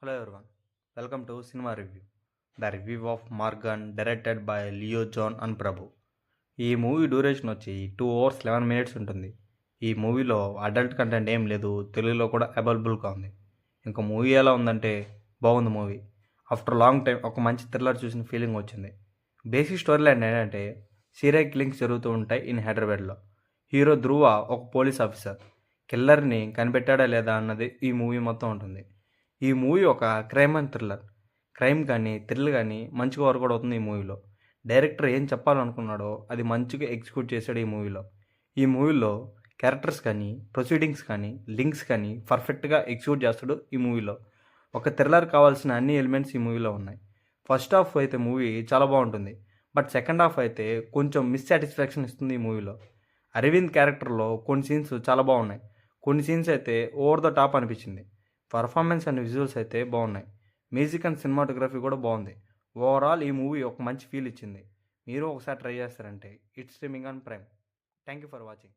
Hello everyone, welcome to Cinema Review, the review of Morgan directed by Leo John and Prabhu. ఈ movie duration వచ్చి 2 hours 11 minutes ఉంటుంది. ఈ మూవీలో adult content ఏం లేదు, తెలుగులో కూడా అవైలబుల్గా ఉంది. ఇంకా మూవీ ఎలా ఉందంటే బాగుంది మూవీ. ఆఫ్టర్ లాంగ్ టైం ఒక మంచి థ్రిల్లర్ చూసిన ఫీలింగ్ వచ్చింది. బేసిక్ స్టోరీ లైన్ ఏంటంటే సీరియల్ కిల్లింగ్స్ జరుగుతూ ఉంటాయి ఇన్ హైదరాబాద్లో. హీరో ధ్రువ ఒక పోలీస్ ఆఫీసర్. కిల్లర్ని కనిపెట్టాడా లేదా అన్నది ఈ మూవీ మొత్తం ఉంటుంది. ఈ మూవీ ఒక క్రైమ్ అండ్ థ్రిల్లర్. క్రైమ్ కానీ థ్రిల్ కానీ మంచిగా వర్కౌట్ అవుతుంది ఈ మూవీలో. డైరెక్టర్ ఏం చెప్పాలనుకున్నాడో అది మంచిగా ఎగ్జిక్యూట్ చేశాడు ఈ మూవీలో. ఈ మూవీలో క్యారెక్టర్స్ కానీ ప్రొసీడింగ్స్ కానీ లింక్స్ కానీ పర్ఫెక్ట్గా ఎగ్జిక్యూట్ చేస్తాడు ఈ మూవీలో. ఒక థ్రిల్లర్ కావాల్సిన అన్ని ఎలిమెంట్స్ ఈ మూవీలో ఉన్నాయి. ఫస్ట్ హాఫ్ అయితే మూవీ చాలా బాగుంటుంది, బట్ సెకండ్ హాఫ్ అయితే కొంచెం మిస్సాటిస్ఫాక్షన్ ఇస్తుంది ఈ మూవీలో. అరవింద్ క్యారెక్టర్లో కొన్ని సీన్స్ చాలా బాగున్నాయి, కొన్ని సీన్స్ అయితే ఓవర్ ద టాప్ అనిపించింది. పర్ఫార్మెన్స్ అండ్ విజువల్స్ అయితే బాగున్నాయి. మ్యూజిక్ అండ్ సినిమాటోగ్రఫీ కూడా బాగుంది. ఓవరాల్ ఈ మూవీ ఒక మంచి ఫీల్ ఇచ్చింది. మీరు ఒకసారి ట్రై చేస్తారంటే it's streaming on prime. Thank you for watching.